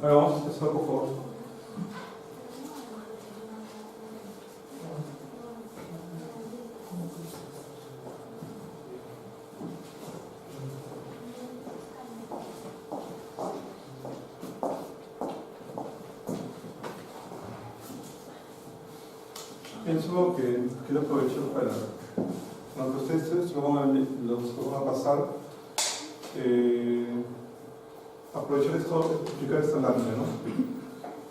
Ahora vamos a empezar, por favor. Pienso que quiero aprovechar para, cuando ustedes los van a pasar, aprovechar esto, explicar esta lámina, ¿no?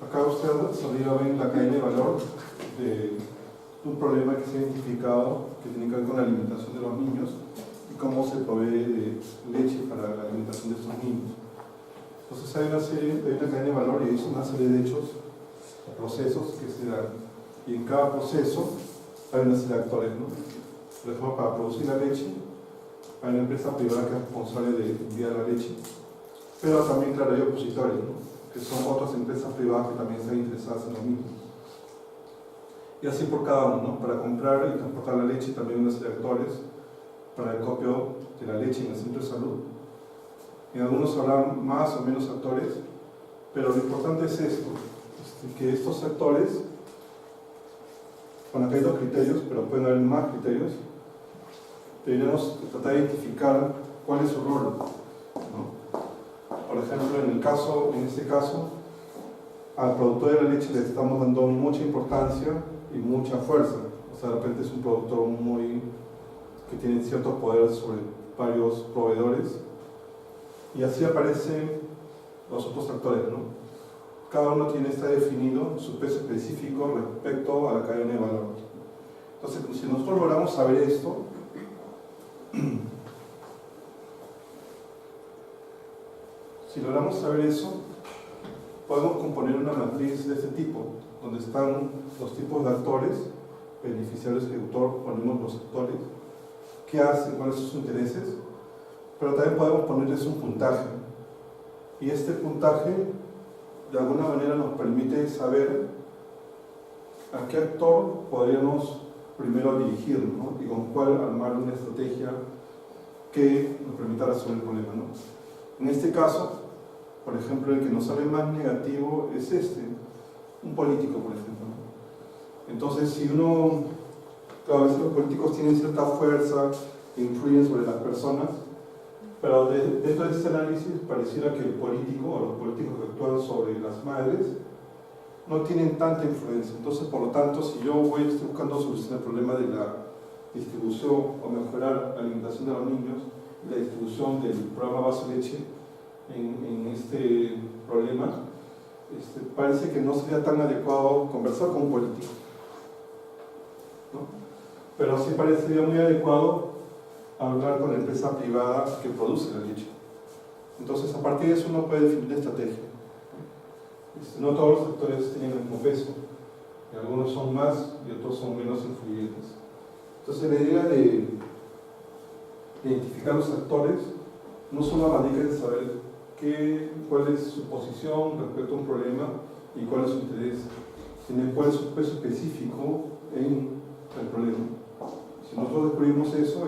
Acá ustedes arriba ven la cadena de valor de un problema que se ha identificado que tiene que ver con la alimentación de los niños y cómo se provee de leche para la alimentación de estos niños. Entonces hay una cadena de valor y hay una serie de hechos, procesos que se dan. Y en cada proceso hay una serie de actores, ¿no? Por ejemplo, para producir la leche hay una empresa privada que es responsable de enviar la leche, pero también, claro, hay opositores, ¿no? Que son otras empresas privadas que también están interesadas en lo mismo. Y así por cada uno, ¿no? Para comprar y transportar la leche también hay una serie de actores para el copio de la leche en el centro de salud. En algunos habrán más o menos actores, pero lo importante es esto, que estos actores, bueno, acá hay dos criterios, pero pueden haber más criterios, deberíamos tratar de identificar cuál es su rol, ¿no? Por ejemplo, en este caso, al productor de la leche le estamos dando mucha importancia y mucha fuerza. O sea, de repente es un productor que tiene ciertos poderes sobre varios proveedores, y así aparecen los otros actores, ¿no? Cada uno está definido su peso específico respecto a la cadena de valor. Entonces, si nosotros logramos saber esto, podemos componer una matriz de este tipo, donde están los tipos de actores, beneficiario, ejecutor, ponemos los actores, qué hacen, cuáles son sus intereses, pero también podemos ponerles un puntaje. Y este puntaje de alguna manera nos permite saber a qué actor podríamos primero dirigir, ¿no? Y con cuál armar una estrategia que nos permita resolver el problema, ¿no? En este caso, por ejemplo, el que nos sale más negativo es un político, por ejemplo, ¿no? Entonces, si a veces los políticos tienen cierta fuerza e influyen sobre las personas, pero dentro de este análisis pareciera que el político o los políticos que actúan sobre las madres no tienen tanta influencia. Entonces, por lo tanto, si yo estoy buscando solucionar el problema de la distribución o mejorar la alimentación de los niños y la distribución del programa Vaso Leche en este problema, parece que no sería tan adecuado conversar con un político, ¿no? Pero sí parecería muy adecuado hablar con la empresa privada que produce la leche. Entonces, a partir de eso uno puede definir la estrategia. No todos los actores tienen el mismo peso, y algunos son más y otros son menos influyentes. Entonces, la idea de identificar los actores no solo radica en saber cuál es su posición respecto a un problema y cuál es su interés, sino cuál es su peso específico en el problema. Si nosotros descubrimos eso,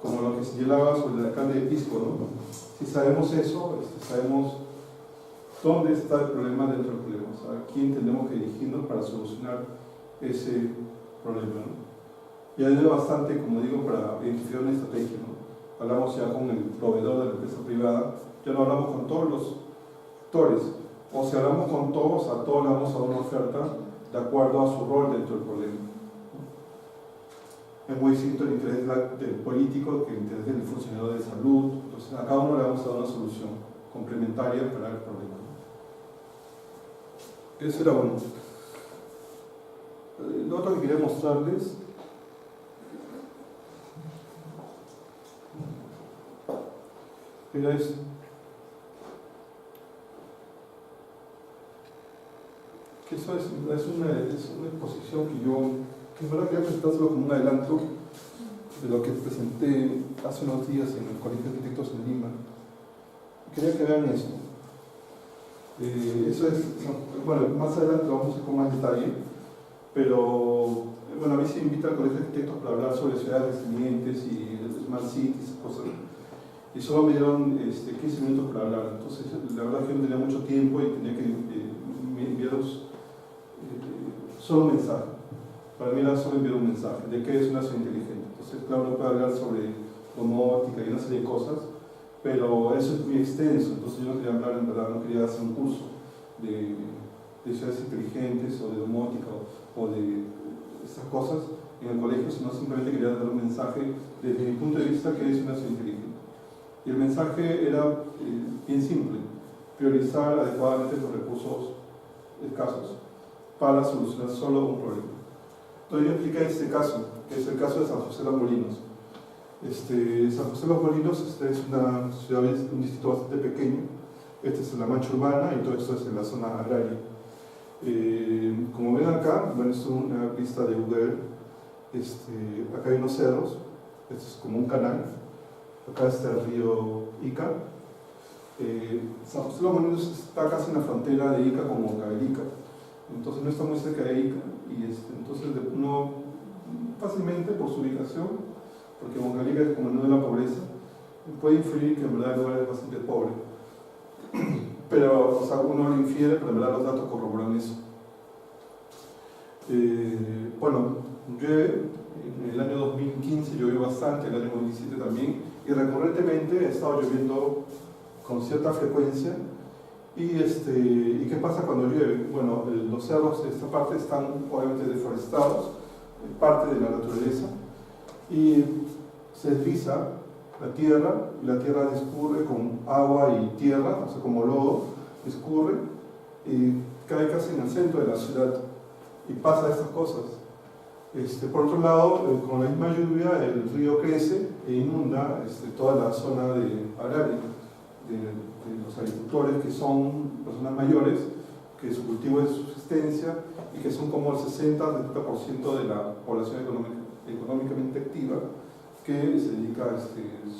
como lo que señalaba sobre el alcalde de Pisco, ¿no? Si sabemos eso, sabemos dónde está el problema dentro del problema, o sea, a quién tenemos que dirigirnos para solucionar ese problema, ¿no? Y ayuda bastante, como digo, para identificar una estrategia, ¿no? Hablamos ya con el proveedor de la empresa privada, ya no hablamos con todos los actores, o si hablamos con todos, a todos le vamos a dar una oferta de acuerdo a su rol dentro del problema. Es muy distinto el interés del político que el interés del funcionario de salud. Entonces, a cada uno le vamos a dar una solución complementaria para el problema. Eso era bueno. Lo otro que quería mostrarles era esto. Que eso es una exposición que en verdad quería presentárselo como un adelanto de lo que presenté hace unos días en el Colegio de Arquitectos en Lima. Quería que vean esto. Bueno, más adelante lo vamos a ver con más detalle, pero bueno, a mí se me invita al Colegio de Arquitectos para hablar sobre ciudades resilientes y smart cities, cosas. y solo me dieron 15 minutos para hablar. Entonces, la verdad es que no tenía mucho tiempo y tenía que enviarlos solo un mensaje. Para mí era solo enviar un mensaje de qué es una ciudad inteligente. Entonces, claro, no puedo hablar sobre domótica y una serie de cosas, pero eso es muy extenso. Entonces, yo no quería hablar, en verdad, no quería hacer un curso de ciudades inteligentes o de domótica o de estas cosas en el colegio, sino simplemente quería dar un mensaje desde mi punto de vista que es una ciudad inteligente. Y el mensaje era bien simple: priorizar adecuadamente los recursos escasos para solucionar solo un problema. Entonces yo expliqué este caso, que es el caso de San José de los Molinos. San José de los Molinos es una ciudad, un distrito bastante pequeño. Este es en la mancha urbana y todo esto es en la zona agraria. Como ven acá, bueno, es una vista de Google. Acá hay unos cerros, esto es como un canal. Acá está el río Ica. San José de los Molinos está casi en la frontera de Ica con Huancavelica, entonces no está muy cerca de Ica, y entonces uno fácilmente por su ubicación, porque Huancavelica es como el nudo de la pobreza, puede inferir que en verdad el lugar es bastante pobre. Pero, o sea, uno lo infiere, pero en verdad los datos corroboran eso. Bueno, en el año 2015 llovió bastante, el año 2017 también, y recurrentemente ha estado lloviendo con cierta frecuencia. ¿Y qué pasa cuando llueve? Bueno, los cerros de esta parte están obviamente deforestados, parte de la naturaleza, y se desliza la tierra, y la tierra discurre con agua y tierra, o sea, como lodo, discurre y cae casi en el centro de la ciudad, y pasa estas cosas. Por otro lado, con la misma lluvia, el río crece e inunda toda la zona agraria de los agricultores, que son personas mayores, que su cultivo es subsistencia y que son como el 60-70% de la población económicamente activa, que se dedica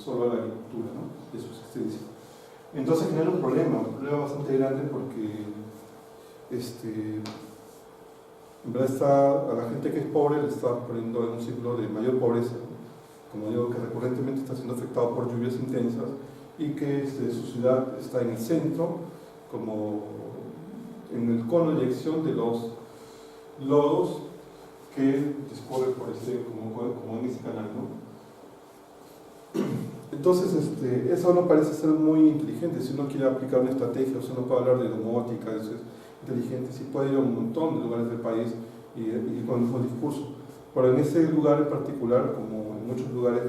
solo a la agricultura, ¿no?, de subsistencia. Entonces genera un problema bastante grande, porque en verdad a la gente que es pobre le está poniendo en un ciclo de mayor pobreza, ¿no? Como digo, que recurrentemente está siendo afectado por lluvias intensas, y que su ciudad está en el centro, como en el cono de eyección de los lodos que discurren por como en ese canal, ¿no? Entonces, eso no parece ser muy inteligente. Si uno quiere aplicar una estrategia, o sea, uno puede hablar de domótica, eso es inteligente, si puede ir a un montón de lugares del país y con el mismo discurso. Pero en ese lugar en particular, como en muchos lugares,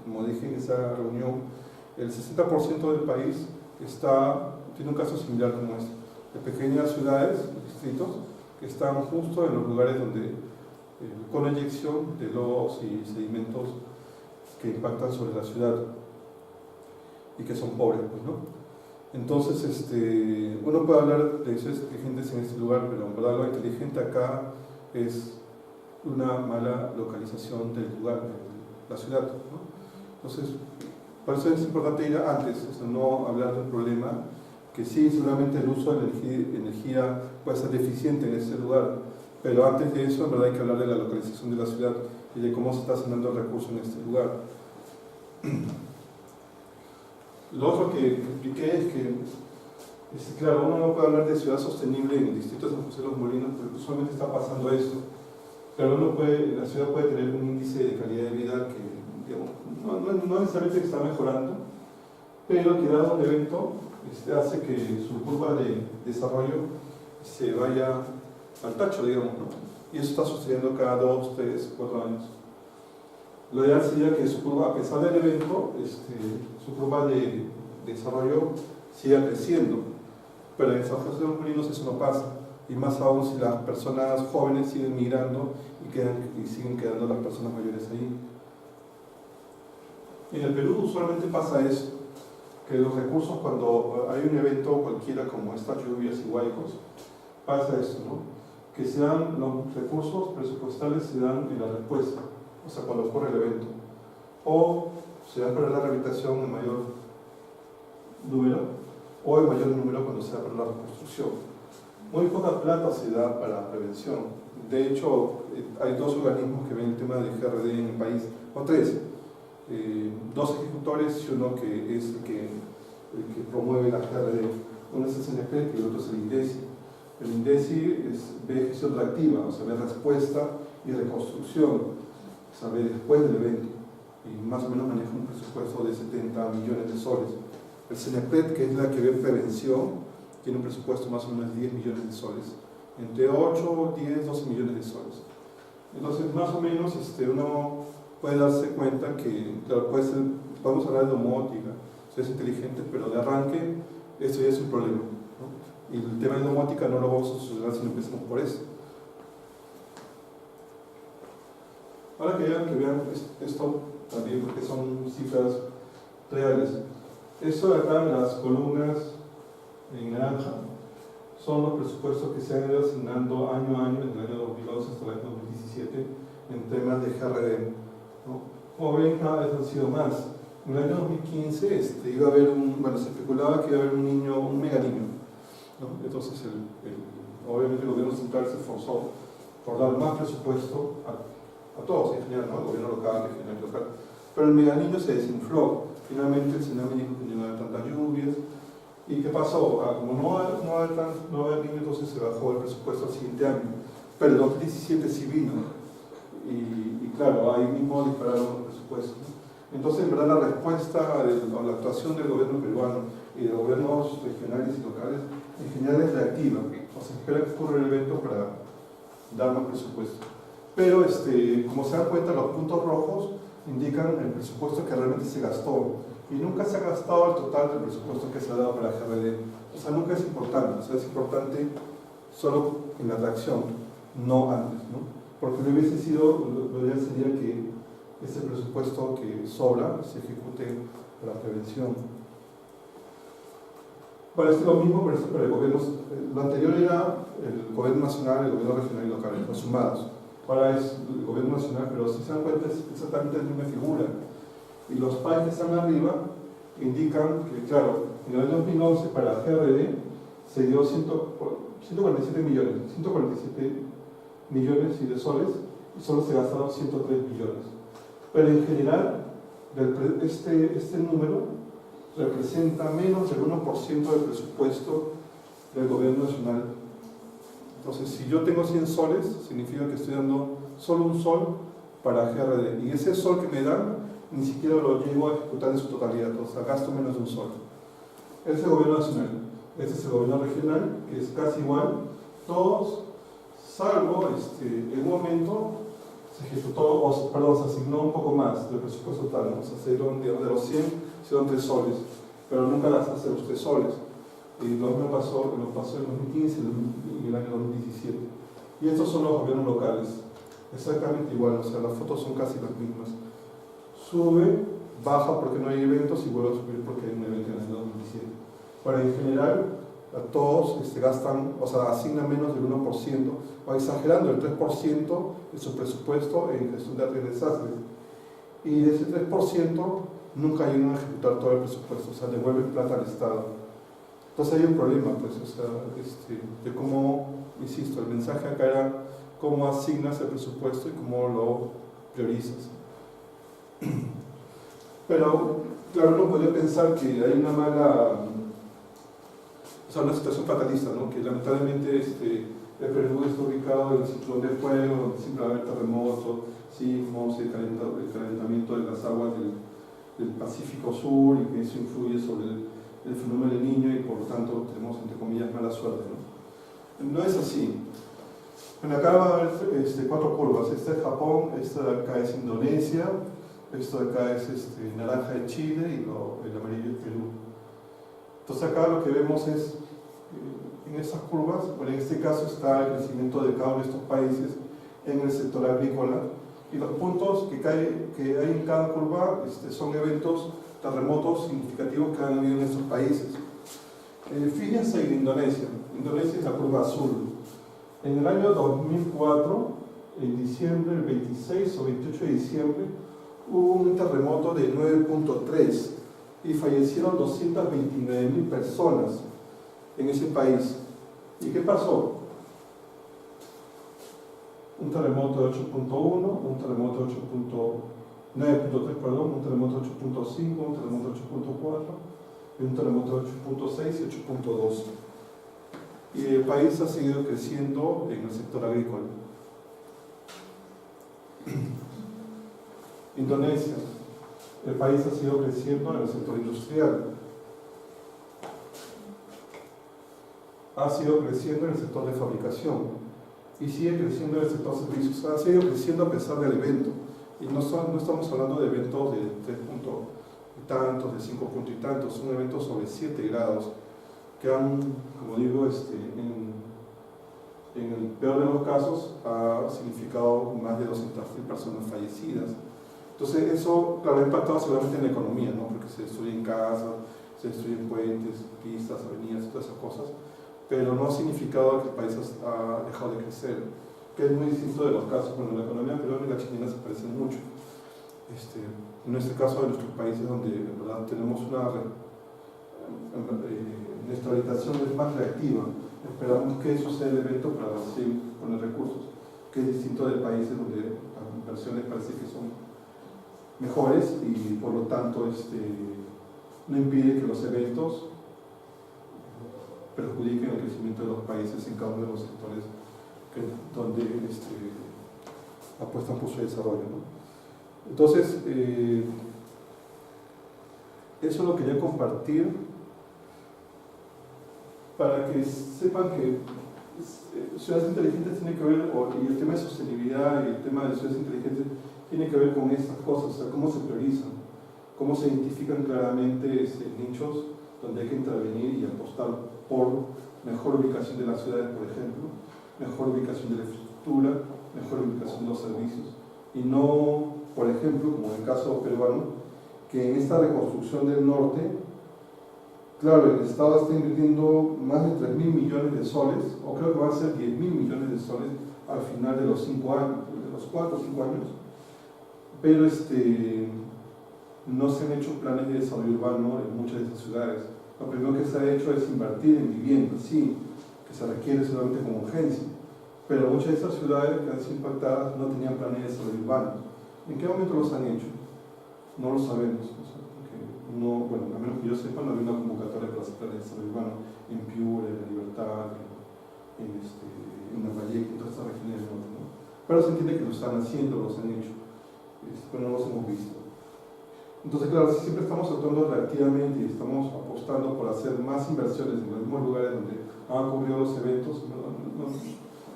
como dije en esa reunión, el 60% del país tiene un caso similar como este, de pequeñas ciudades, distritos, que están justo en los lugares donde con eyección de lodos y sedimentos que impactan sobre la ciudad y que son pobres, pues, ¿no? Entonces, uno puede hablar de ciudades inteligentes en este lugar, pero en verdad lo inteligente acá es una mala localización del lugar, de la ciudad, ¿no? Entonces, por eso es importante ir antes, o sea, no hablar de un problema, que sí, seguramente el uso de energía puede ser deficiente en ese lugar, pero antes de eso, en verdad, hay que hablar de la localización de la ciudad y de cómo se está asignando el recurso en este lugar. Lo otro que expliqué es que, claro, uno no puede hablar de ciudad sostenible en el distrito de San José de los Molinos, porque usualmente está pasando eso, pero la ciudad puede tener un índice de calidad de vida que, digamos, no necesariamente está mejorando, pero que dado un evento hace que su curva de desarrollo se vaya al tacho, digamos, ¿no? Y eso está sucediendo cada 2, 3, 4 años. Lo ideal sería que su curva, a pesar del evento, su curva de desarrollo siga creciendo, pero en San José de los Molinos eso no pasa, y más aún si las personas jóvenes siguen migrando y siguen quedando las personas mayores ahí. En el Perú usualmente pasa eso, que los recursos, cuando hay un evento cualquiera como estas lluvias y huaicos, pasa eso, ¿no? Que los recursos presupuestales se dan en la respuesta, o sea, cuando ocurre el evento, o se dan para la rehabilitación en mayor número, o en mayor número cuando se da para la reconstrucción. Muy poca plata se da para prevención. De hecho, hay 2 organismos que ven el tema de GRD en el país, o 3. dos ejecutores y uno que es el que promueve la GRD. Uno es el CNP y el otro es el INDECI. El INDECI ve gestión reactiva, o sea, ve respuesta y reconstrucción, o sea, ve después del evento, y más o menos maneja un presupuesto de 70 millones de soles. El CNPET, que es la que ve prevención, tiene un presupuesto más o menos de 10 millones de soles, entre 8, 10, 12 millones de soles. Entonces, más o menos uno puede darse cuenta que, claro, podemos hablar de domótica, es inteligente, pero de arranque esto ya es un problema, ¿no? Y el tema de domótica no lo vamos a solucionar si no empezamos por eso. Ahora que vean esto también, porque son cifras reales. Esto de acá, las columnas en naranja, son los presupuestos que se han ido asignando año a año, desde el año 2011 hasta el año 2017, en temas de GRD, ¿no? Como ven, cada vez han sido más. En el año 2015 iba a haber se especulaba que iba a haber un mega niño, ¿no? Entonces, obviamente el gobierno central se esforzó por dar más presupuesto a todos en general, ¿no? El gobierno local, regional y local. Pero el mega niño se desinfló. Finalmente el Sename dijo que no iba a haber tantas lluvias. ¿Y qué pasó? Como no va a haber niño, entonces se bajó el presupuesto al siguiente año. Pero el 2017 sí vino. Y claro, ahí mismo dispararon los presupuestos. Entonces, en verdad, la respuesta o la actuación del gobierno peruano y de los gobiernos regionales y locales en general es reactiva. O sea, espera que ocurra el evento para dar más presupuesto. Pero, como se dan cuenta, los puntos rojos indican el presupuesto que realmente se gastó. Y nunca se ha gastado el total del presupuesto que se ha dado para GRD. O sea, nunca es importante. O sea, es importante solo en la atracción, no antes, ¿no? Porque lo hubiese sido, lo ideal sería que ese presupuesto que sobra se ejecute para prevención. Bueno, es lo mismo, pero esto para el gobierno. Lo anterior era el gobierno nacional, el gobierno regional y local, los sumados. Ahora es el gobierno nacional, pero si se dan cuenta es exactamente la misma figura. Y los países que están arriba indican que, claro, en el año 2011 para GRD se dio 147 millones y de soles, y solo se gastaron 103 millones. Pero en general, este número representa menos del 1% del presupuesto del gobierno nacional. Entonces, si yo tengo 100 soles, significa que estoy dando solo un sol para GRD. Y ese sol que me dan, ni siquiera lo llevo a ejecutar en su totalidad, o sea, gasto menos de un sol. Ese es el gobierno nacional. Este es el gobierno regional, que es casi igual. Todos, salvo en un momento se ejecutó, se asignó un poco más del presupuesto total, ¿no? O sea, se dieron, de los 100, se dieron 3 soles, pero nunca las hace los 3 soles. Y lo mismo pasó en el 2015 y el año 2017. Y estos son los gobiernos locales, exactamente igual, o sea, las fotos son casi las mismas. Sube, baja porque no hay eventos y vuelve a subir porque hay un evento en el 2017. Pero en general, a todos gastan, o sea, asignan menos del 1%, o exagerando el 3% de su presupuesto en gestión de riesgos y desastres. Y de ese 3% nunca llegan a ejecutar todo el presupuesto, o sea, devuelven plata al Estado. Entonces hay un problema, pues, o sea, de cómo, insisto, el mensaje acá era cómo asignas el presupuesto y cómo lo priorizas. Pero, claro, uno podría pensar que hay una una situación fatalista, ¿no? Que lamentablemente el Perú está ubicado en el cinturón de fuego, donde siempre va a haber terremotos, sismos, el calentamiento de las aguas del Pacífico Sur, y que eso influye sobre el fenómeno del Niño, y por lo tanto tenemos, entre comillas, mala suerte, ¿no? No es así. Bueno, acá va a haber 4 curvas. Esta es Japón, esta de acá es Indonesia, esto de acá es naranja de Chile y el amarillo es Perú. Entonces acá lo que vemos es, en estas curvas, bueno, en este caso está el crecimiento de cada uno de estos países en el sector agrícola, y los puntos que hay en cada curva son eventos terremotos significativos que han habido en estos países. Fíjense en Indonesia. Indonesia es la curva azul. En el año 2004, en diciembre, el 26 o 28 de diciembre, hubo un terremoto de 9.3 y fallecieron 229.000 personas en ese país. ¿Y qué pasó? Un terremoto de 8.1, un terremoto de 9.3, perdón, un terremoto 8.5, un terremoto 8.4 y un terremoto 8.6 y 8.2. Y el país ha seguido creciendo en el sector agrícola. Indonesia, el país ha seguido creciendo en el sector industrial. Ha seguido creciendo en el sector de fabricación y sigue creciendo en el sector de servicios. Ha seguido creciendo a pesar del evento. Y no estamos hablando de eventos de 3 puntos y tantos, de 5 puntos y tantos, son eventos sobre 7 grados que han, como digo, en el peor de los casos ha significado más de 200.000 personas fallecidas. Entonces eso, claro, ha impactado seguramente en la economía, ¿no? Porque se destruyen casas, se destruyen puentes, pistas, avenidas, todas esas cosas, pero no ha significado que el país ha dejado de crecer, que es muy distinto de los casos. Bueno, la economía peruana y la chilena se parecen mucho. En este caso de nuestros países, donde en verdad tenemos nuestra habitación es más reactiva, esperamos que suceda el evento para seguir con los recursos, que es distinto de países donde las inversiones parece que son mejores y por lo tanto no impide que los eventos perjudiquen el crecimiento de los países en cada uno de los sectores donde apuestan por su desarrollo, ¿no? Entonces, eso lo quería compartir para que sepan que ciudades inteligentes tiene que ver, y el tema de sostenibilidad y el tema de ciudades inteligentes tiene que ver con estas cosas, o sea, cómo se priorizan, cómo se identifican claramente nichos donde hay que intervenir y apostar por mejor ubicación de las ciudades, por ejemplo, mejor ubicación de la infraestructura, mejor ubicación de los servicios, y no, por ejemplo, como en el caso peruano, que en esta reconstrucción del norte, claro, el Estado está invirtiendo más de 3.000 millones de soles, o creo que van a ser 10.000 millones de soles al final de los 5 años, de los 4 o 5 años, pero no se han hecho planes de desarrollo urbano en muchas de estas ciudades. Lo primero que se ha hecho es invertir en vivienda, sí, que se requiere solamente como urgencia, pero muchas de estas ciudades que han sido impactadas no tenían planes de desarrollo urbano. ¿En qué momento los han hecho? No lo sabemos, o sea, porque no, bueno, a menos que yo sepa, no había una convocatoria para hacer planes de desarrollo urbano en Piura, en La Libertad, en Lambayeque, en todas estas regiones del norte, ¿no? Pero se entiende que lo están haciendo, los han hecho, pero no los hemos visto. Entonces, claro, si siempre estamos actuando reactivamente y estamos apostando por hacer más inversiones en los mismos lugares donde han ocurrido los eventos,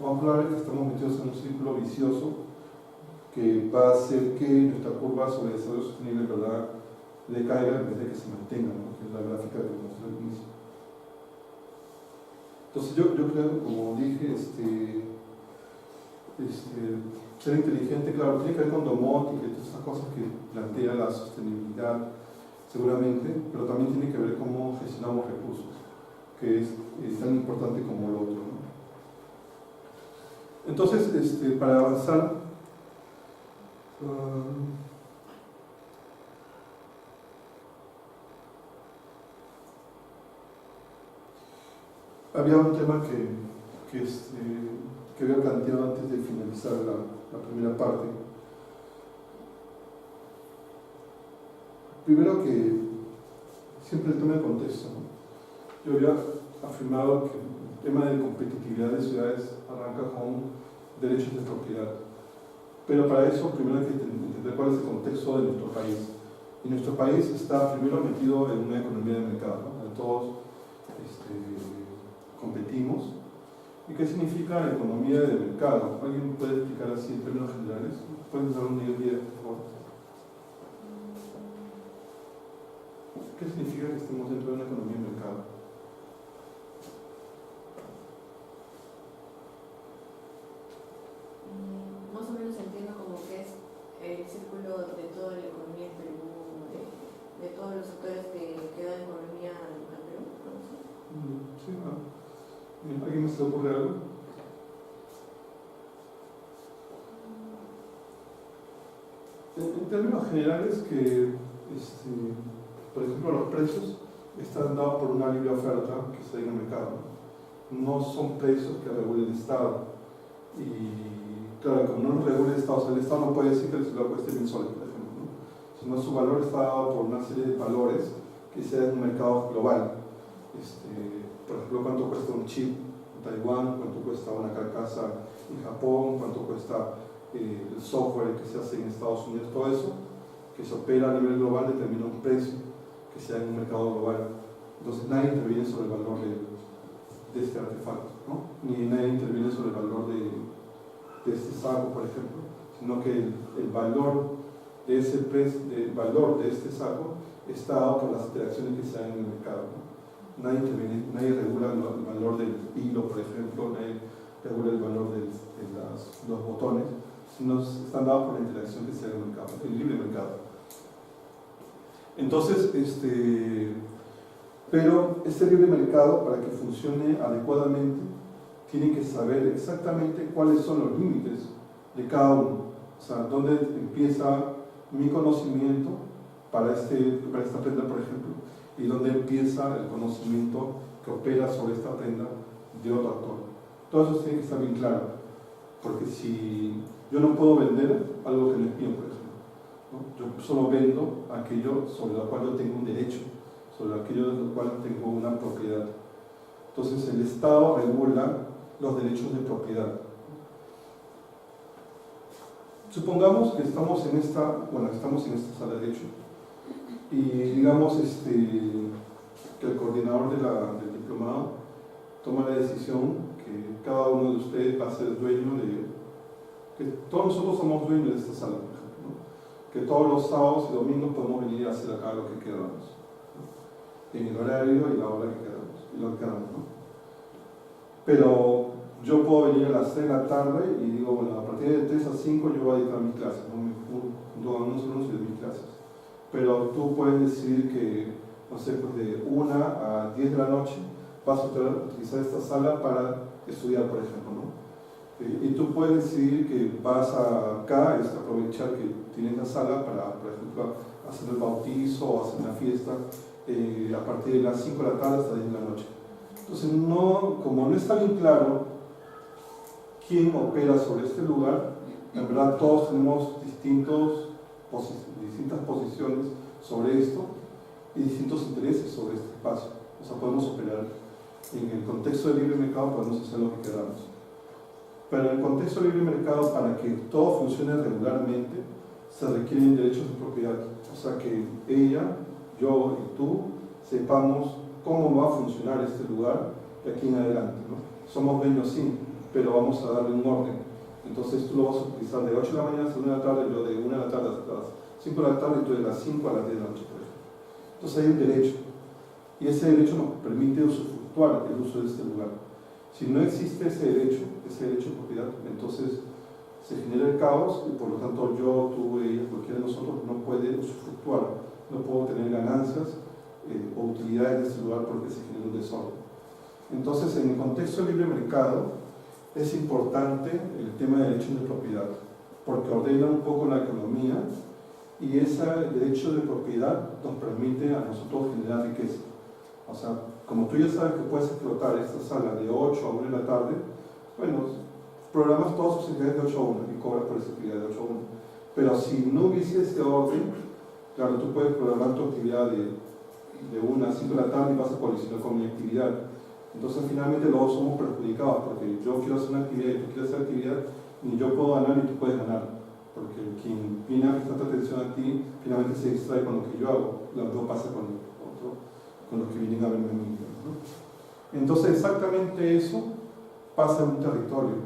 vamos a hablar que estamos metidos en un círculo vicioso que va a hacer que nuestra curva sobre desarrollo sostenible, ¿verdad?, decaiga en vez de que se mantenga, ¿no?, que es la gráfica que mostré al inicio. Entonces yo creo, como dije, ser inteligente, claro, tiene que ver con domótica y todas estas cosas que plantea la sostenibilidad, seguramente, pero también tiene que ver cómo gestionamos recursos, que es tan importante como lo otro, ¿no? Entonces, para avanzar, había un tema que había planteado antes de finalizar la primera parte. Primero, que siempre el tema de contexto, ¿no? Yo había afirmado que el tema de competitividad de ciudades arranca con derechos de propiedad, pero para eso primero hay que entender cuál es el contexto de nuestro país. Y nuestro país está primero metido en una economía de mercado, ¿no? Donde todos competimos. ¿Y qué significa la economía de mercado? ¿Alguien puede explicar así en términos generales? ¿Pueden dar una idea, por favor? ¿Qué significa que estemos dentro de una economía de mercado? Más o menos entiendo como que es el círculo de toda la economía en Perú, de todos los sectores que da economía al Perú, ¿no? Sí, ¿alguien más se le ocurre algo? En términos generales, que por ejemplo los precios están dados por una libre oferta que se da en el mercado, no son precios que regule el Estado. Y claro, como no los regula el Estado, o sea, el Estado no puede decir que el celular cueste 1.000 soles, por ejemplo, ¿no? sino su valor está dado por una serie de valores que se dan en un mercado global. Por ejemplo, cuánto cuesta un chip en Taiwán, cuánto cuesta una carcasa en Japón, cuánto cuesta el software que se hace en Estados Unidos, todo eso que se opera a nivel global determina un precio que se da en un mercado global. Entonces nadie interviene sobre el valor de este artefacto, ¿no? Ni nadie interviene sobre el valor de este saco, por ejemplo, sino que el valor de ese precio, el valor de este saco está dado por las interacciones que se dan en el mercado, ¿no? Nadie interviene, nadie regula el valor del hilo, por ejemplo, nadie regula el valor de los botones, sino están dados por la interacción que se da en el mercado, el libre mercado. Entonces, pero este libre mercado, para que funcione adecuadamente, tiene que saber exactamente cuáles son los límites de cada uno. O sea, dónde empieza mi conocimiento para esta prenda, por ejemplo, y dónde empieza el conocimiento que opera sobre esta prenda de otro actor. Todo eso tiene que estar bien claro, porque si yo no puedo vender algo que no es mío, por ejemplo, ¿no? Yo solo vendo aquello sobre lo cual yo tengo un derecho, sobre aquello de lo cual tengo una propiedad. Entonces el Estado regula los derechos de propiedad. Supongamos que estamos en esta sala de hecho y digamos que el coordinador del diplomado toma la decisión que cada uno de ustedes va a ser dueño que todos nosotros somos dueños de esta sala, por ejemplo, ¿no? Que todos los sábados y domingos podemos venir a hacer acá lo que queramos, ¿no? En el horario y la hora que queramos, y lo que queramos, ¿no? Pero yo puedo venir a las 3 de la tarde y digo, bueno, a partir de 3 a 5 yo voy a dictar mis clases, junto a unos alumnos de mis clases. Pero tú puedes decidir que, no sé, pues de 1 a 10 de la noche vas a utilizar esta sala para estudiar, por ejemplo, ¿no? Y tú puedes decidir que vas acá, aprovechar que tienes la sala para, por ejemplo, hacer el bautizo o hacer una fiesta a partir de las 5 de la tarde hasta 10 de la noche. Entonces, como no está bien claro quién opera sobre este lugar, en verdad todos tenemos distintas posiciones sobre esto y distintos intereses sobre este espacio. O sea, podemos operar en el contexto del libre mercado, podemos hacer lo que queramos. Pero en el contexto del libre mercado, para que todo funcione regularmente, se requieren derechos de propiedad. O sea, que ella, yo y tú sepamos cómo va a funcionar este lugar de aquí en adelante, ¿no? Somos dueños, sí, pero vamos a darle un orden. Entonces tú lo vas a utilizar de 8 de la mañana hasta 1 de la tarde, yo de 1 de la tarde hasta las 5 de la tarde y tú de las 5 a las 10 de la noche, por ejemplo. Entonces hay un derecho, y ese derecho nos permite usufructuar el uso de este lugar. Si no existe ese derecho de propiedad, entonces se genera el caos y por lo tanto yo, tú, ella, cualquiera de nosotros no puede usufructuar, no puedo tener ganancias o utilidades de este lugar porque se genera un desorden. Entonces, en el contexto del libre mercado es importante el tema de derechos de propiedad, porque ordena un poco la economía y ese derecho de propiedad nos permite a nosotros generar riqueza. O sea, como tú ya sabes que puedes explotar esta sala de 8 a 1 de la tarde, bueno, programas todas tus actividades de 8 a 1 y cobras por esa actividad de 8 a 1. Pero si no hubiese este orden, claro, tú puedes programar tu actividad de 1 a 5 de la tarde y vas a colisionar con mi actividad. Entonces finalmente luego somos perjudicados porque yo quiero hacer una actividad y tú quieres hacer actividad, ni yo puedo ganar ni tú puedes ganar, porque quien viene a prestar atención a ti finalmente se distrae con lo que yo hago. Lo mismo pasa con los que vienen a verme a mí, ¿no? Entonces exactamente eso pasa en un territorio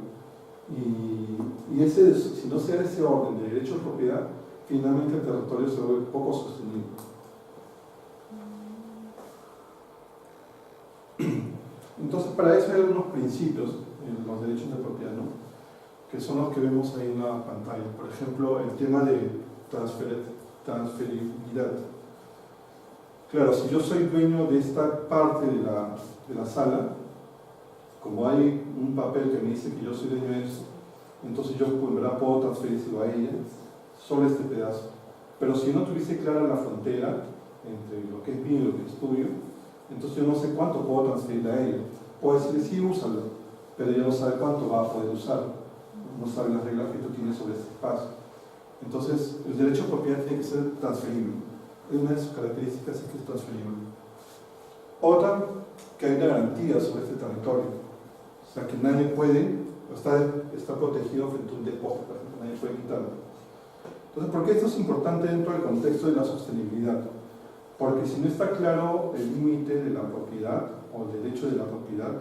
y si no se da ese orden de derecho de propiedad, finalmente el territorio se vuelve poco sostenible. Entonces, para eso hay algunos principios en los derechos de propiedad, ¿no? Que son los que vemos ahí en la pantalla. Por ejemplo, el tema de transferibilidad. Claro, si yo soy dueño de esta parte de la sala, como hay un papel que me dice que yo soy dueño de eso, entonces yo en verdad puedo transferírselo a ella, solo este pedazo. Pero si no tuviese clara la frontera entre lo que es mío y lo que es tuyo, entonces yo no sé cuánto puedo transferirle a ella. Puedo decirle, sí, úsalo, pero ella no sabe cuánto va a poder usar. No sabe las reglas que tú tienes sobre este espacio. Entonces, el derecho de propiedad tiene que ser transferible. Una de sus características es que es transferible. Otra, que hay una garantía sobre este territorio. O sea, que nadie puede, está protegido frente a un despojo, por ejemplo, nadie puede quitarlo. Entonces, ¿por qué esto es importante dentro del contexto de la sostenibilidad? Porque si no está claro el límite de la propiedad o el derecho de la propiedad,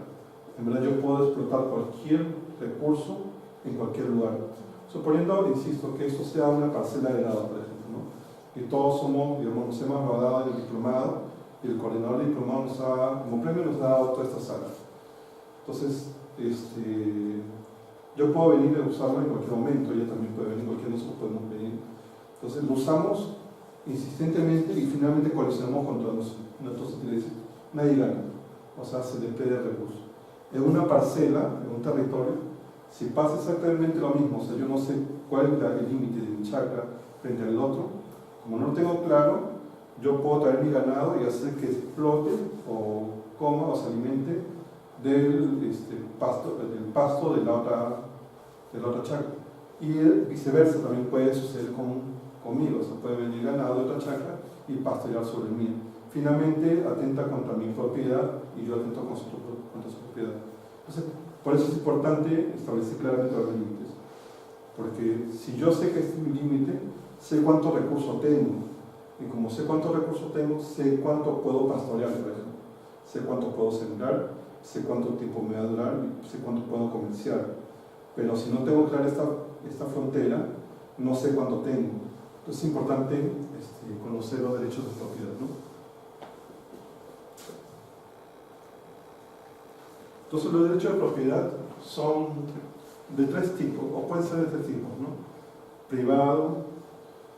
en verdad yo puedo explotar cualquier recurso en cualquier lugar. Suponiendo, insisto, que esto sea una parcela de grado, por ejemplo, ¿no? Y todos somos, digamos, nos hemos graduado del diplomado y el coordinador del diplomado nos ha, como premio nos ha dado toda esta sala. Entonces, yo puedo venir a usarlo en cualquier momento, ella también puede venir, cualquiera de nosotros podemos venir. Entonces lo usamos insistentemente y finalmente colisionamos con todos nuestros intereses. Nadie gana, o sea, se le pierde el recurso. En una parcela, en un territorio, si pasa exactamente lo mismo, o sea, yo no sé cuál es el límite de mi chacra frente al otro, como no lo tengo claro, yo puedo traer mi ganado y hacer que explote o coma o se alimente del pasto de la otra chacra. Y viceversa también puede suceder conmigo, o sea, puede venir ganado de otra chacra y pastorear sobre el mío. Finalmente atenta contra mi propiedad y yo atento contra su propiedad. Entonces, por eso es importante establecer claramente los límites, porque si yo sé que este es mi límite, sé cuántos recursos tengo, y como sé cuántos recursos tengo, sé cuánto puedo pastorear, por ejemplo, sé cuánto puedo sembrar, sé cuánto tiempo me va a durar, sé cuánto puedo comerciar. Pero si no tengo clara esta frontera, no sé cuánto tengo. Entonces es importante conocer los derechos de propiedad, ¿no? Entonces los derechos de propiedad son de tres tipos, o pueden ser de tres tipos, ¿no? Privado,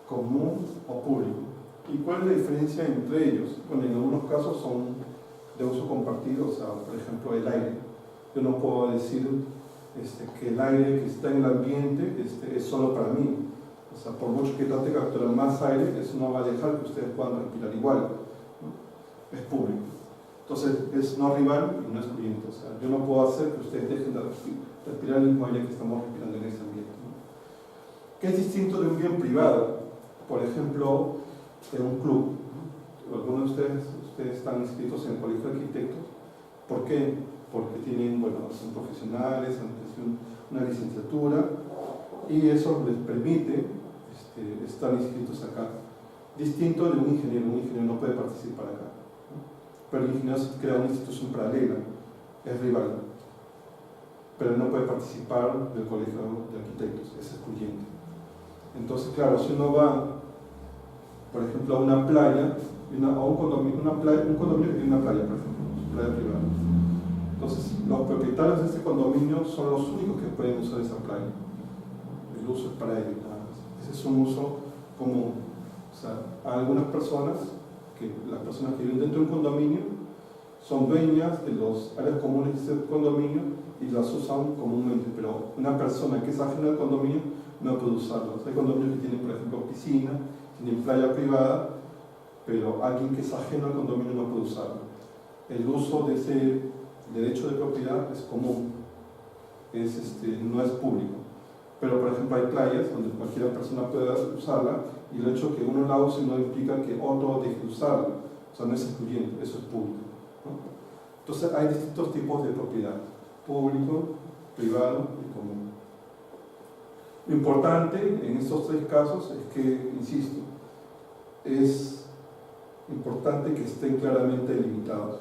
común o público. ¿Y cuál es la diferencia entre ellos? Bueno, en algunos casos son de uso compartido, o sea, por ejemplo, el aire. Yo no puedo decir que el aire que está en el ambiente es solo para mí. O sea, por mucho que trate de capturar más aire, eso no va a dejar que ustedes puedan respirar igual, ¿no? Es público. Entonces, es no rival y no excluyente. O sea, yo no puedo hacer que ustedes dejen de respirar el mismo aire que estamos respirando en ese ambiente, ¿no? ¿Qué es distinto de un bien privado? Por ejemplo, en un club, ¿no? Algunos de ustedes están inscritos en el colegio de arquitectos. ¿Por qué? Porque tienen, bueno, son profesionales, han tenido una licenciatura y eso les permite estar inscritos acá. Distinto de un ingeniero no puede participar acá, ¿no? Pero el ingeniero crea una institución paralela, es rival, pero no puede participar del colegio de arquitectos, es excluyente. Entonces, claro, si uno va, por ejemplo, a una playa, o un condominio que tiene una playa, por ejemplo, playa privada. Entonces, los propietarios de ese condominio son los únicos que pueden usar esa playa. El uso es para ellos, nada más. Ese es un uso común. O sea, hay algunas personas, las personas que viven dentro de un condominio, son dueñas de las áreas comunes de ese condominio y las usan comúnmente, pero una persona que es ajena al condominio no puede usarlo. Hay condominios que tienen, por ejemplo, piscina, tienen playa privada, pero alguien que es ajeno al condominio no puede usarlo. El uso de ese derecho de propiedad es común, no es público. Pero, por ejemplo, hay playas donde cualquier persona puede usarla y el hecho de que uno la use no implica que otro deje de usarla. O sea, no es excluyente, eso es público, ¿no? Entonces, hay distintos tipos de propiedad: público, privado y común. Lo importante en estos tres casos es que, insisto, es importante que estén claramente delimitados,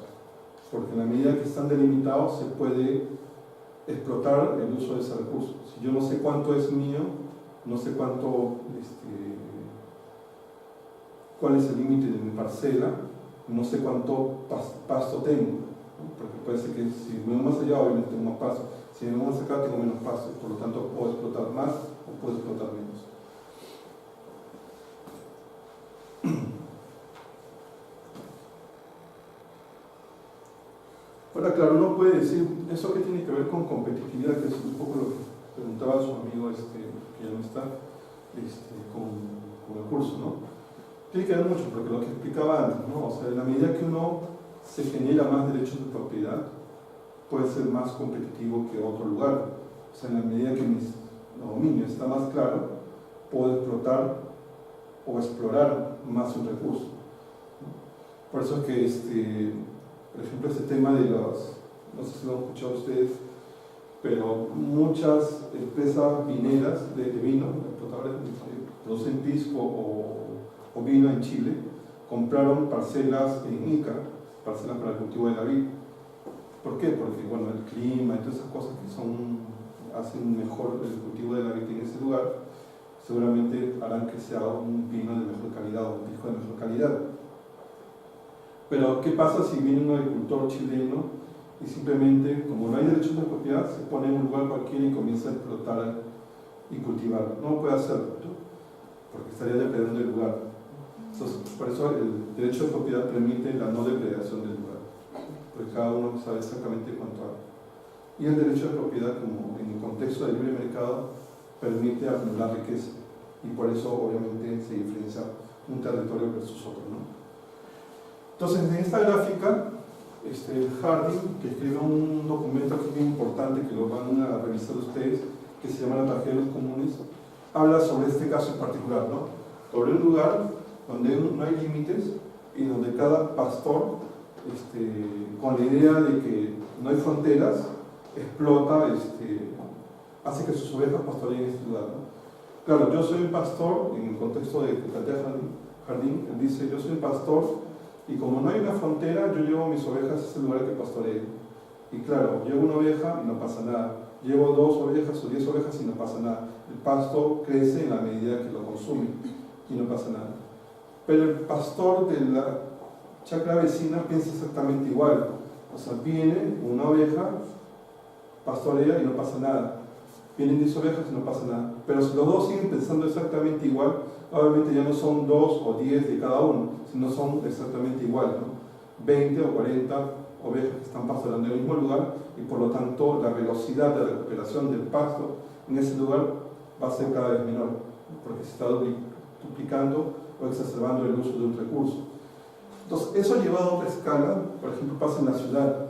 porque en la medida que están delimitados se puede explotar el uso de ese recurso. Si yo no sé cuánto es mío, no sé cuál es el límite de mi parcela, no sé cuánto pasto tengo, ¿no? Porque puede ser que si me voy más allá, obviamente tengo más pasto, si me voy más acá tengo menos pasto, por lo tanto puedo explotar más o puedo explotar menos. Ahora, claro, uno puede decir, ¿eso qué tiene que ver con competitividad? Que es un poco lo que preguntaba su amigo, que ya no está, con el curso, ¿no? Tiene que ver mucho, porque lo que explicaba antes, ¿no? O sea, en la medida que uno se genera más derechos de propiedad, puede ser más competitivo que otro lugar. O sea, en la medida que mi dominio está más claro, puedo explotar o explorar más un recurso. Por eso es que, por ejemplo, este tema de no sé si lo han escuchado ustedes, pero muchas empresas vineras de vino, explotadores que producen pisco o vino en Chile, compraron parcelas en Ica, parcelas para el cultivo de la vid. ¿Por qué? Porque bueno, el clima y todas esas cosas que hacen mejor el cultivo de la vid en ese lugar, seguramente harán que sea un vino de mejor calidad o un pisco de mejor calidad. Pero ¿qué pasa si viene un agricultor chileno y simplemente, como no hay derechos de propiedad, se pone en un lugar cualquiera y comienza a explotar y cultivar? No puede hacerlo, ¿no? Porque estaría depredando del lugar. Entonces, por eso el derecho de propiedad permite la no depredación del lugar, porque cada uno sabe exactamente cuánto hay. Y el derecho de propiedad, como en el contexto del libre mercado, permite acumular riqueza, y por eso obviamente se diferencia un territorio versus otro, ¿no? Entonces, en esta gráfica, Harding, que escribe un documento aquí bien importante que lo van a revisar ustedes, que se llama La Tragedia de los Comunes, habla sobre este caso en particular, ¿no? Sobre un lugar donde no hay límites y donde cada pastor, con la idea de que no hay fronteras, explota, hace que sus ovejas pastoreen en este lugar, ¿no? Claro, yo soy un pastor, en el contexto de Harding, él dice, yo soy un pastor, y como no hay una frontera, yo llevo mis ovejas a ese lugar que pastoreo. Y claro, llevo una oveja y no pasa nada. Llevo 2 ovejas o 10 ovejas y no pasa nada. El pasto crece en la medida que lo consume y no pasa nada. Pero el pastor de la chacra vecina piensa exactamente igual. O sea, viene una oveja, pastorea y no pasa nada. Vienen 10 ovejas y no pasa nada. Pero si los dos siguen pensando exactamente igual, obviamente ya no son 2 o 10 de cada uno, sino son exactamente igual, ¿no? 20 o 40 ovejas que están pastoreando en el mismo lugar, y por lo tanto la velocidad de recuperación del pasto en ese lugar va a ser cada vez menor, porque se está duplicando o exacerbando el uso de un recurso. Entonces, eso llevado a otra escala, por ejemplo, pasa en la ciudad.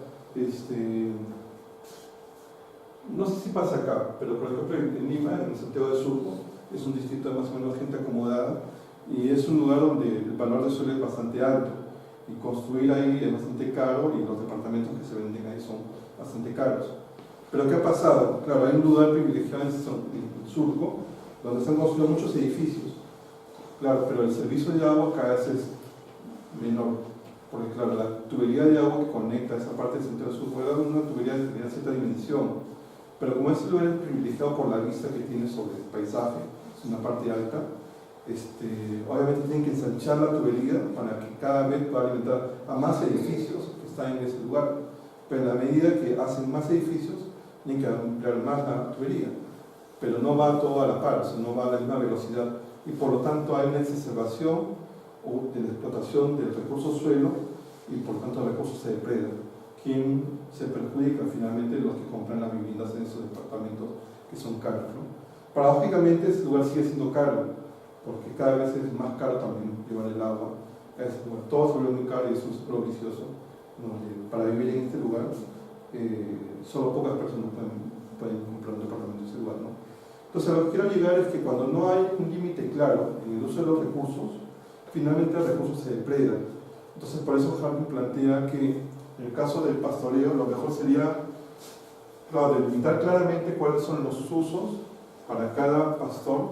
No sé si pasa acá, pero por ejemplo en Lima, en Santiago de Surco, es un distrito de más o menos gente acomodada, y es un lugar donde el valor de suelo es bastante alto, y construir ahí es bastante caro, y los departamentos que se venden ahí son bastante caros. Pero ¿qué ha pasado? Claro, hay un lugar privilegiado en Surco, donde se han construido muchos edificios, claro, pero el servicio de agua cada vez es menor, porque claro, la tubería de agua que conecta esa parte del centro de Surco era una tubería que tenía cierta dimensión, pero como ese lugar es privilegiado por la vista que tiene sobre el paisaje, es una parte alta, obviamente tienen que ensanchar la tubería para que cada vez pueda alimentar a más edificios que están en ese lugar. Pero en la medida que hacen más edificios, tienen que ampliar más la tubería. Pero no va todo a la par, no va a la misma velocidad. Y por lo tanto hay una exacerbación de la explotación del recurso suelo, y por lo tanto el recurso se depreda. ¿Quién se perjudica? Finalmente los que compran las viviendas en esos departamentos que son caros, ¿no? Paradójicamente ese lugar sigue siendo caro, porque cada vez es más caro también llevar el agua a ese lugar. Todo se vuelve muy caro y es un ciclo vicioso, ¿no? Para vivir en este lugar, solo pocas personas pueden comprar un departamento en ese lugar, ¿no? Entonces, a lo que quiero llegar es que cuando no hay un límite claro en el uso de los recursos, finalmente el recurso se depreda. Entonces, por eso Harding plantea que en el caso del pastoreo, lo mejor sería, claro, delimitar claramente cuáles son los usos para cada pastor,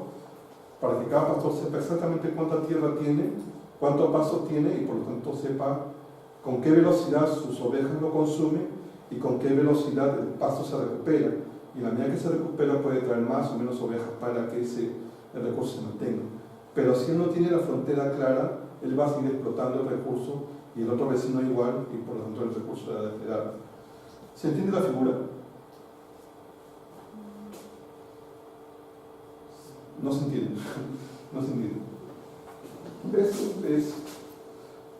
para que cada pastor sepa exactamente cuánta tierra tiene, cuánto pasto tiene, y por lo tanto sepa con qué velocidad sus ovejas lo consumen y con qué velocidad el pasto se recupera. Y a la medida que se recupera puede traer más o menos ovejas para que el recurso se mantenga. Pero si él no tiene la frontera clara, él va a seguir explotando el recurso, y el otro vecino igual, y por lo tanto el recurso va a depredar. ¿Se entiende la figura? No se entiende. No se entiende.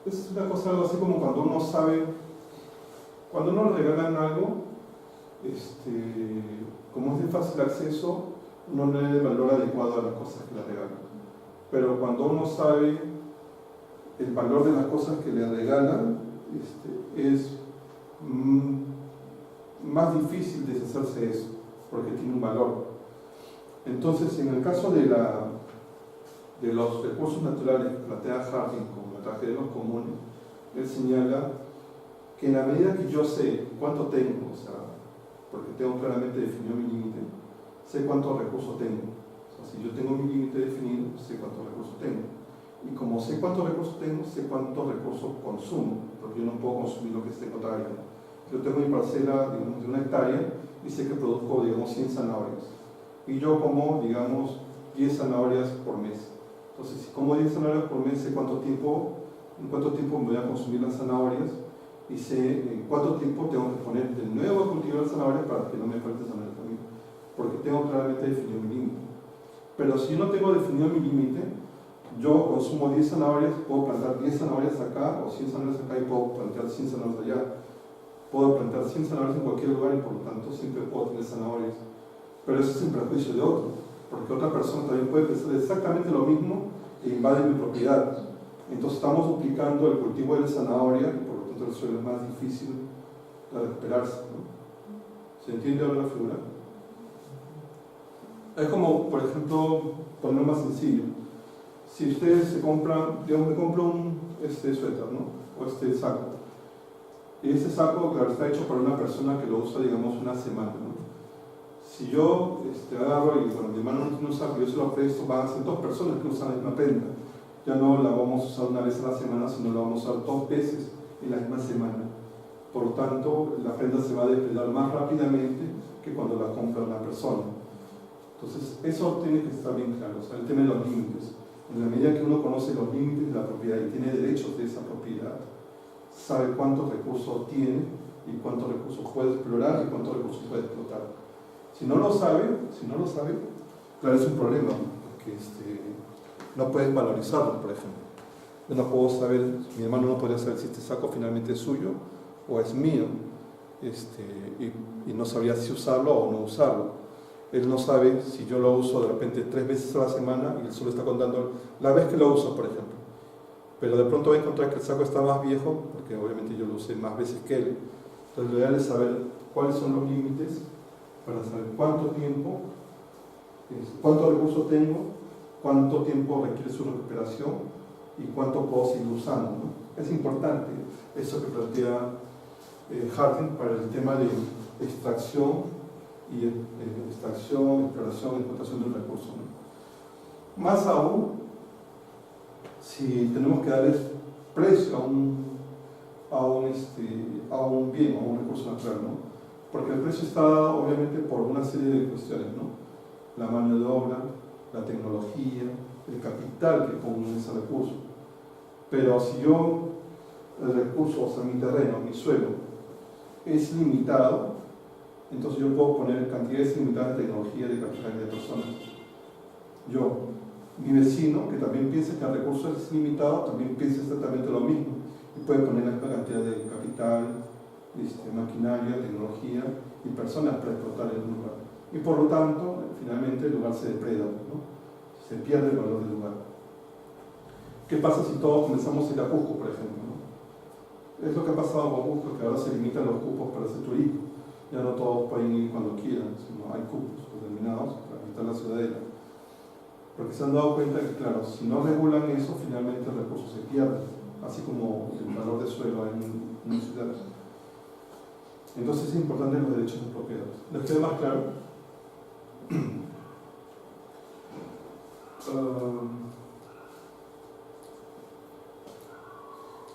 Es una cosa algo así como cuando uno sabe, cuando uno le regalan algo, como es de fácil acceso, uno no le da el valor adecuado a las cosas que le regalan. Pero cuando uno sabe el valor de las cosas que le regalan, es más difícil deshacerse de eso, porque tiene un valor. Entonces, en el caso de de los recursos naturales que plantea Harding como la tragedia de los comunes, él señala que en la medida que yo sé cuánto tengo, o sea, porque tengo claramente definido mi límite, sé cuántos recursos tengo. O sea, si yo tengo mi límite definido, sé cuántos recursos tengo. Y como sé cuántos recursos tengo, sé cuántos recursos consumo, porque yo no puedo consumir lo que esté contrario. Yo tengo mi parcela, digamos, de 1 hectárea y sé que produzco, digamos, 100 zanahorias. Y yo como, digamos, 10 zanahorias por mes. Entonces, si como 10 zanahorias por mes, sé en cuánto tiempo me voy a consumir las zanahorias y sé cuánto tiempo tengo que poner de nuevo a cultivar las zanahorias para que no me falte zanahorias también. Porque tengo claramente definido mi límite. Pero si yo no tengo definido mi límite, yo consumo 10 zanahorias, puedo plantar 10 zanahorias acá o 100 zanahorias acá y puedo plantar 100 zanahorias allá. Puedo plantar 100 zanahorias en cualquier lugar y por lo tanto siempre puedo tener zanahorias. Pero eso es en perjuicio de otro, porque otra persona también puede pensar exactamente lo mismo e invade mi propiedad. Entonces estamos duplicando el cultivo de la zanahoria y por lo tanto el suelo es más difícil de recuperarse, ¿no? ¿Se entiende ahora la figura? Es como, por ejemplo, ponerlo más sencillo. Si ustedes se compran, digamos, me compro un suéter, ¿no? O este saco. Y ese saco, claro, está hecho para una persona que lo usa, digamos, una semana, ¿no? Si yo agarro y, bueno, mi hermano no tiene un saco, yo se lo presto, van a ser 2 personas que usan la misma prenda. Ya no la vamos a usar una vez a la semana, sino la vamos a usar 2 veces en la misma semana. Por lo tanto, la prenda se va a depredar más rápidamente que cuando la compra una persona. Entonces, eso tiene que estar bien claro, o sea, el tema de los límites. En la medida que uno conoce los límites de la propiedad y tiene derechos de esa propiedad, sabe cuántos recursos tiene y cuántos recursos puede explorar y cuántos recursos puede explotar. Si no lo sabe, claro, es un problema, porque no puedes valorizarlo, por ejemplo. Yo no puedo saber, mi hermano no podría saber si este saco finalmente es suyo o es mío, y no sabría si usarlo o no usarlo. Él no sabe si yo lo uso de repente 3 veces a la semana y él solo está contando la vez que lo uso, por ejemplo. Pero de pronto va a encontrar que el saco está más viejo, porque obviamente yo lo usé más veces que él. Entonces lo ideal es saber cuáles son los límites para saber cuánto tiempo, cuántos recursos tengo, cuánto tiempo requiere su recuperación y cuánto puedo seguir usando, ¿no? Es importante eso que plantea Harding para el tema de extracción, exploración, explotación del recurso, ¿no? Más aún, si tenemos que darles precio a un bien, a un recurso natural, ¿no? Porque el precio está dado obviamente por una serie de cuestiones, ¿no? La mano de obra, la tecnología, el capital que pongo en ese recurso. Pero si yo, el recurso, o sea, mi terreno, mi suelo, es limitado, entonces yo puedo poner cantidades limitadas de tecnología, de capital y de personas. Yo, mi vecino, que también piensa que el recurso es limitado, también piensa exactamente lo mismo y puede poner la cantidad de capital, maquinaria, tecnología y personas para explotar el lugar. Y por lo tanto, finalmente el lugar se depreda, ¿no? Se pierde el valor del lugar. ¿Qué pasa si todos comenzamos a ir a Cusco, por ejemplo, ¿no? Es lo que ha pasado con Cusco, que ahora se limitan los cupos para hacer turismo. Ya no todos pueden ir cuando quieran, sino hay cupos determinados para visitar la ciudadela. Porque se han dado cuenta que, claro, si no regulan eso, finalmente el recurso se pierde, así como el valor de suelo en una ciudad. Entonces es importante los derechos de propiedad. ¿Les queda más claro?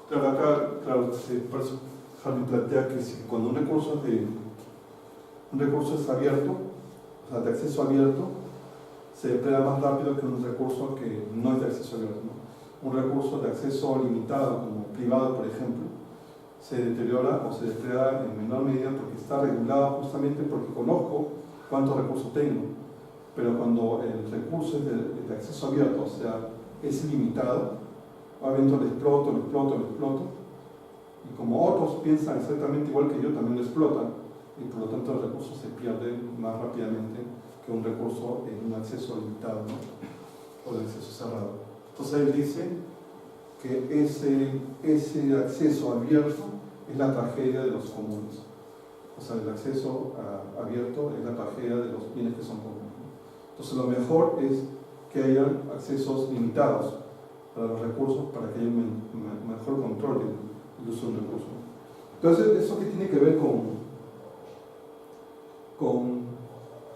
Claro, acá, claro, por eso Harding plantea que si cuando un recurso es abierto, o sea, de acceso abierto, se depreda más rápido que un recurso que no es de acceso abierto, ¿no? Un recurso de acceso limitado, como privado, por ejemplo, se deteriora o se depreda en menor medida porque está regulado justamente porque conozco cuántos recursos tengo. Pero cuando el recurso es de acceso abierto, o sea, es ilimitado, obviamente lo exploto, y como otros piensan exactamente igual que yo, también lo explotan, y por lo tanto el recurso se pierde más rápidamente que un recurso en un acceso limitado, ¿no? O de acceso cerrado. Entonces él dice que ese acceso abierto es la tragedia de los comunes. O sea, el acceso abierto es la tragedia de los bienes que son comunes, ¿no? Entonces lo mejor es que haya accesos limitados para los recursos, para que haya un mejor control del uso de un recurso. Entonces, ¿eso qué tiene que ver con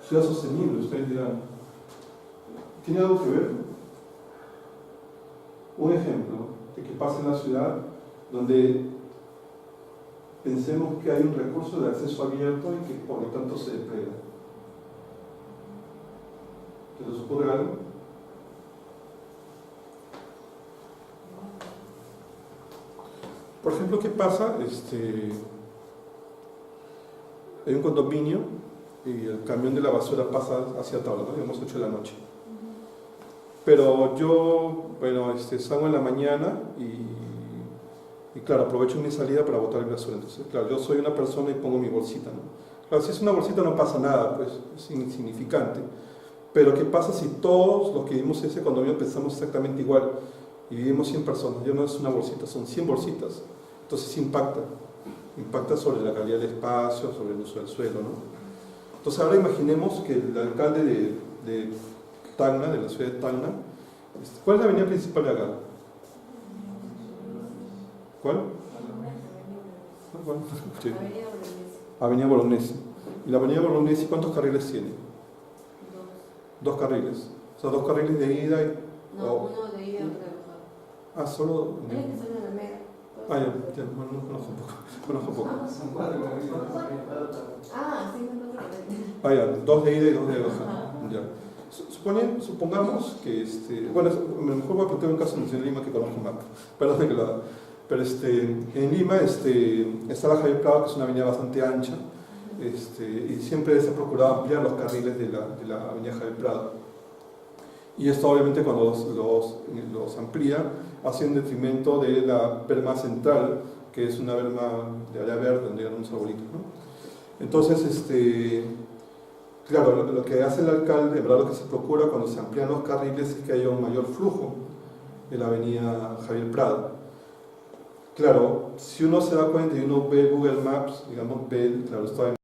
ciudad sostenible? Ustedes dirán, ¿tiene algo que ver? Un ejemplo de que pasa en la ciudad donde pensemos que hay un recurso de acceso abierto y que por lo tanto se depreda. ¿Se les ocurre algo? Por ejemplo, ¿qué pasa? Hay un condominio y el camión de la basura pasa hacia tarde, ¿no? Digamos 8 de la noche. Pero yo, bueno, salgo en la mañana y claro, aprovecho mi salida para botar mi basura. Entonces, claro, yo soy una persona y pongo mi bolsita, ¿no? Claro, si es una bolsita no pasa nada, pues es insignificante. Pero ¿qué pasa si todos los que vivimos en ese condominio pensamos exactamente igual? Y vivimos 100 personas, ya no es una bolsita, son 100 bolsitas. Entonces impacta sobre la calidad del espacio, sobre el uso del suelo, ¿no? Entonces ahora imaginemos que el alcalde de Tacna, de la ciudad de Tacna, ¿cuál es la avenida principal de acá? ¿Cuál? Sí. Avenida Bolognesi. ¿Y la avenida Bolognesi cuántos carriles tiene? Dos carriles. O sea, 2 carriles de ida y... No, uno de ida y otro de bajada. Ah, solo... Tiene que ser una Alameda. Ah, ya, bueno, no conozco un poco. Conozco un poco. Son 4 Ah, sí, no creo. Ah, ya, 2 de ida y 2 de bajada. Ya. Supongamos que, bueno, mejor voy a plantear un caso en Lima que conozco más. Perdón que lo haga. Pero en Lima está la Javier Prado, que es una avenida bastante ancha, y siempre se ha procurado ampliar los carriles de la avenida Javier Prado. Y esto obviamente cuando los amplía, hace en detrimento de la berma central, que es una berma de área verde, donde hay unos arbolitos, ¿no? Entonces, claro, lo que hace el alcalde, ¿verdad? Lo que se procura cuando se amplían los carriles es que haya un mayor flujo en la avenida Javier Prado. Claro, si uno se da cuenta y uno ve Google Maps, digamos, claro, está en